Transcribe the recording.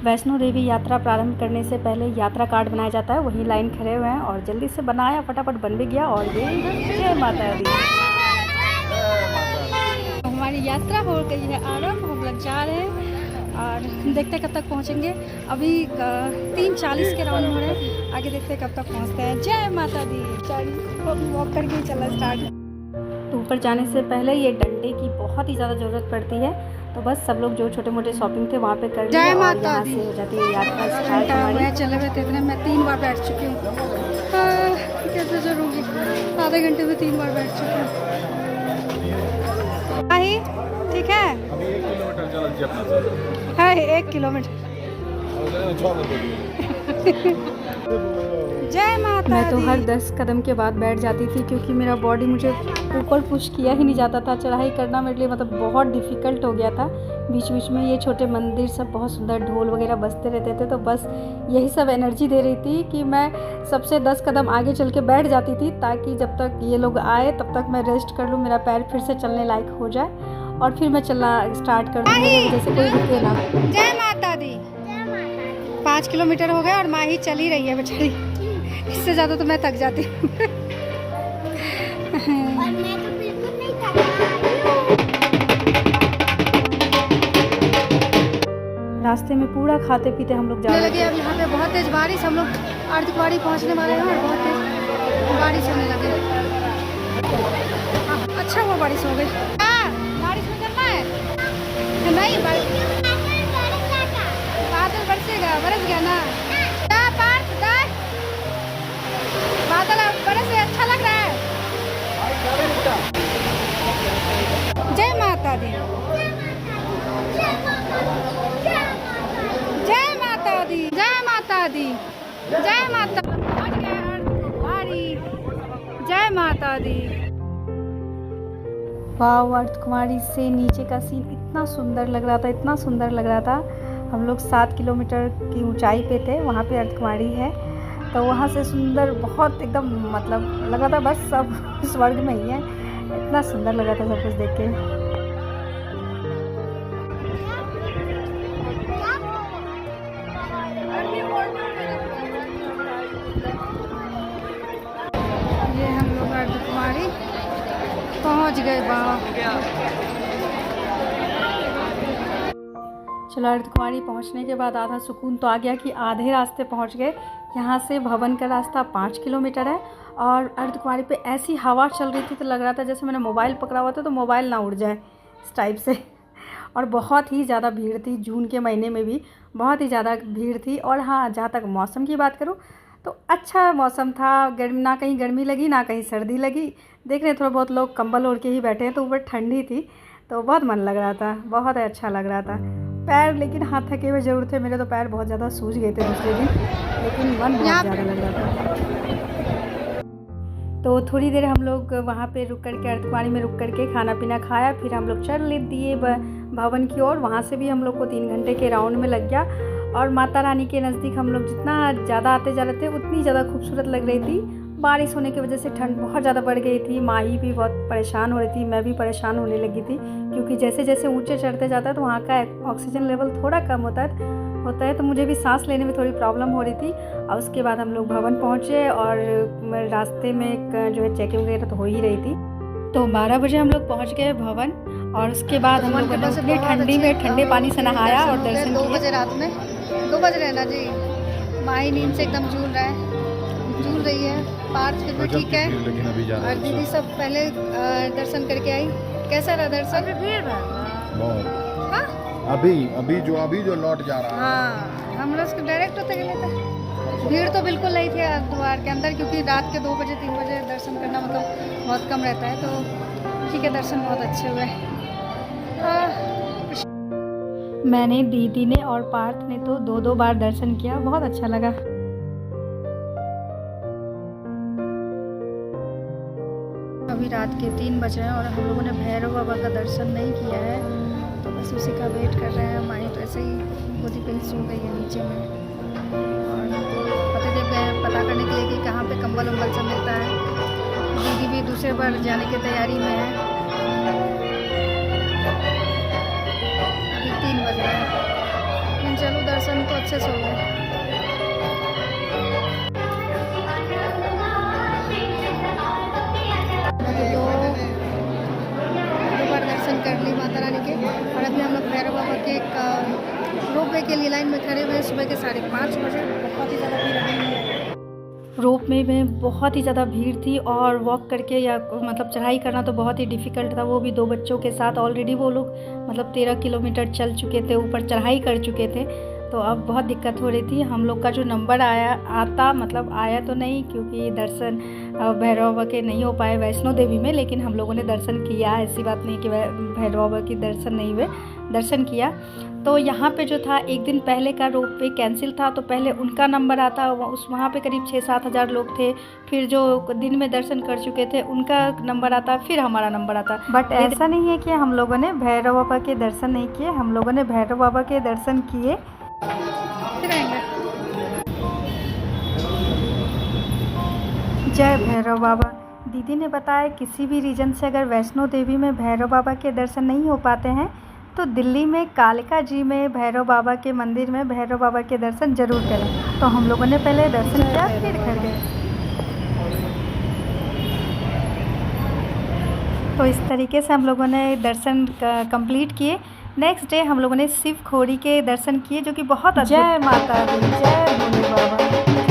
वैष्णो देवी यात्रा प्रारंभ करने से पहले यात्रा कार्ड बनाया जाता है, वहीं लाइन खड़े हुए हैं और जल्दी से बनाया, फटाफट बन भी गया। और ये जय माता दी। हमारी यात्रा हो गई है आरंभ, हम लोग जा रहे हैं और देखते हैं कब तक पहुंचेंगे। अभी 3:40 के राउंड हो रहे हैं, आगे देखते हैं कब तक पहुंचते हैं। जय माता दी। वॉक करके ही चला स्टार्ट। तो ऊपर जाने से पहले ये डंडे की बहुत ही ज़्यादा ज़रूरत पड़ती है, तो बस सब लोग जो छोटे मोटे शॉपिंग थे वहाँ पे कर लिए और यहाँ से हो जाती है यात्रा स्टार्ट हमारी। चले हुए थे इतने, मैं 3 बार बैठ चुकी हूँ। कैसे चलूँगी, आधे घंटे में 3 बार बैठ चुकी हूँ। ठीक है, 1 किलोमीटर। जय माता। मैं तो हर 10 कदम के बाद बैठ जाती थी, क्योंकि मेरा बॉडी मुझे ऊपर पुश किया ही नहीं जाता था। चढ़ाई करना मेरे लिए मतलब बहुत डिफ़िकल्ट हो गया था। बीच बीच में ये छोटे मंदिर सब बहुत सुंदर ढोल वगैरह बजते रहते थे, तो बस यही सब एनर्जी दे रही थी कि मैं सबसे 10 कदम आगे चल के बैठ जाती थी, ताकि जब तक ये लोग आए तब तक मैं रेस्ट कर लूँ, मेरा पैर फिर से चलने लायक हो जाए और फिर मैं चलना स्टार्ट कर दूँ, जैसे कोई रुके ना। जय माता दी। 5 किलोमीटर हो गए और माँ ही चल ही रही है बेचारी, इससे ज़्यादा तो मैं थक जाती हूँ। रास्ते में पूरा खाते पीते हम लोग जाने लगे। अब यहाँ पे बहुत तेज बारिश, हम लोग अर्धकुंवारी पहुँचने वाले हैं और बहुत तेज बारिश होने लगे। अच्छा हुआ बारिश हो गई। बारिश में चलना है नहीं, बादल बरसेगा, बरस गया ना। बादल बरस से अच्छा लग रहा है। जय माता दी। जय माता दी। जय माता दी। जय माता। जय माता दी। वाह, अर्धकुंवारी से नीचे का सीन इतना सुंदर लग रहा था, इतना सुंदर लग रहा था। हम लोग 7 किलोमीटर की ऊंचाई पे थे, वहाँ पे अर्धकुंवारी है, तो वहाँ से सुंदर बहुत एकदम मतलब लगा था बस सब स्वर्ग में ही है। इतना सुंदर लगा था सब कुछ देख के। ये हम लोग अर्धकुंवारी पहुँच गए। चलो, अर्धकुंवारी पहुँचने के बाद आधा सुकून तो आ गया कि आधे रास्ते पहुँच गए। यहाँ से भवन का रास्ता 5 किलोमीटर है और अर्धकुंवारी पे ऐसी हवा चल रही थी तो लग रहा था जैसे मैंने मोबाइल पकड़ा हुआ था तो मोबाइल ना उड़ जाए, इस टाइप से। और बहुत ही ज़्यादा भीड़ थी, जून के महीने में भी बहुत ही ज़्यादा भीड़ थी। और हाँ, जहाँ तक मौसम की बात करूँ तो अच्छा मौसम था, गर्मी ना कहीं गर्मी लगी ना कहीं सर्दी लगी। देख रहे थोड़ा बहुत लोग कंबल ओढ़ के ही बैठे हैं, तो ऊपर ठंडी थी तो बहुत मन लग रहा था, बहुत अच्छा लग रहा था। पैर लेकिन हाथ थके हुए ज़रूर थे, मेरे तो पैर बहुत ज़्यादा सूज गए थे दूसरे दिन, लेकिन मन बहुत ज़्यादा लग रहा था। तो थोड़ी देर हम लोग वहाँ पे रुक करके, अर्धकुंवारी में रुक करके खाना पीना खाया, फिर हम लोग चल ले दिए भवन की ओर। वहाँ से भी हम लोग को 3 घंटे के राउंड में लग गया। और माता रानी के नज़दीक हम लोग जितना ज़्यादा आते जा रहे थे उतनी ज़्यादा खूबसूरत लग रही थी। बारिश होने की वजह से ठंड बहुत ज़्यादा बढ़ गई थी, माही भी बहुत परेशान हो रही थी, मैं भी परेशान होने लगी थी, क्योंकि जैसे जैसे ऊंचे चढ़ते जाता है तो वहाँ का ऑक्सीजन लेवल थोड़ा कम होता है, तो मुझे भी सांस लेने में थोड़ी प्रॉब्लम हो रही थी। और उसके बाद हम लोग भवन पहुँचे और रास्ते में जो है चेकिंग वगैरह तो हो ही रही थी। तो 12 बजे हम लोग पहुँच गए भवन और उसके बाद हम लोगों ने उतनी ठंडी में ठंडे पानी से नहाया और दर्शन किए। 2 बजे रात में 2 बज रहे ना जी, माही नींद से एकदम झूल रही है। पार्थ फिर भी ठीक है और दीदी सब पहले दर्शन करके आई। कैसा रहा दर्शन? बहुत। हाँ? अभी जो लौट जा रहा है। हाँ, हम लोग डायरेक्ट होते गए थे। भीड़ तो बिल्कुल नहीं थी द्वार के अंदर, क्योंकि रात के 2 बजे 3 बजे दर्शन करना मतलब बहुत कम रहता है, तो ठीक है, दर्शन बहुत अच्छे हुए। मैंने, दीदी ने और पार्थ ने तो 2-2 बार दर्शन किया, बहुत अच्छा लगा। अभी रात के 3 बज रहे हैं और हम लोगों ने भैरव बाबा का दर्शन नहीं किया है, तो बस उसी का वेट कर रहे हैं। माही तो ऐसे ही गोदी पे ही सो गई है नीचे में, और पतिदेव गए पता करने के लिए कि कहाँ पे कंबल उम्बल सब मिलता है। दीदी भी दूसरे बार जाने की तैयारी में है। अभी 3 बज रहे हैं, चलो दर्शन तो अच्छे से हो गए। दो बार दर्शन कर ली माता रानी के और अभी हम लोग भैरव बाबा के रोप वे के लिए लाइन में खड़े हुए हैं सुबह के 5:30 बजे। बहुत ही ज़्यादा भीड़ है। रोप में बहुत ही ज़्यादा भीड़ थी और वॉक करके या मतलब चढ़ाई करना तो बहुत ही डिफ़िकल्ट था, वो भी 2 बच्चों के साथ। ऑलरेडी वो लोग मतलब 13 किलोमीटर चल चुके थे, ऊपर चढ़ाई कर चुके थे, तो अब बहुत दिक्कत हो रही थी। हम लोग का जो नंबर आया तो नहीं, क्योंकि दर्शन भैरव बाबा के नहीं हो पाए वैष्णो देवी में, लेकिन हम लोगों ने दर्शन किया। ऐसी बात नहीं कि भैरव बाबा की दर्शन नहीं हुए, दर्शन किया। तो यहाँ पे जो था, एक दिन पहले का रोप वे कैंसिल था, तो पहले उनका नंबर आता, वहाँ पे करीब 6-7 हज़ार लोग थे। फिर जो दिन में दर्शन कर चुके थे उनका नंबर आता, फिर हमारा नंबर आता। बट ऐसा नहीं है कि हम लोगों ने भैरव बाबा के दर्शन नहीं किए, हम लोगों ने भैरव बाबा के दर्शन किए। जय भैरव बाबा। दीदी ने बताया किसी भी रीजन से अगर वैष्णो देवी में भैरव बाबा के दर्शन नहीं हो पाते हैं तो दिल्ली में कालिका जी में भैरव बाबा के मंदिर में भैरव बाबा के दर्शन ज़रूर करें। तो हम लोगों ने पहले दर्शन किया, फिर घर गए। तो इस तरीके से हम लोगों ने दर्शन कंप्लीट किए। नेक्स्ट डे हम लोगों ने शिव खोड़ी के दर्शन किए, जो कि बहुत अद्भुत। जय माता दी, जय भोले बाबा।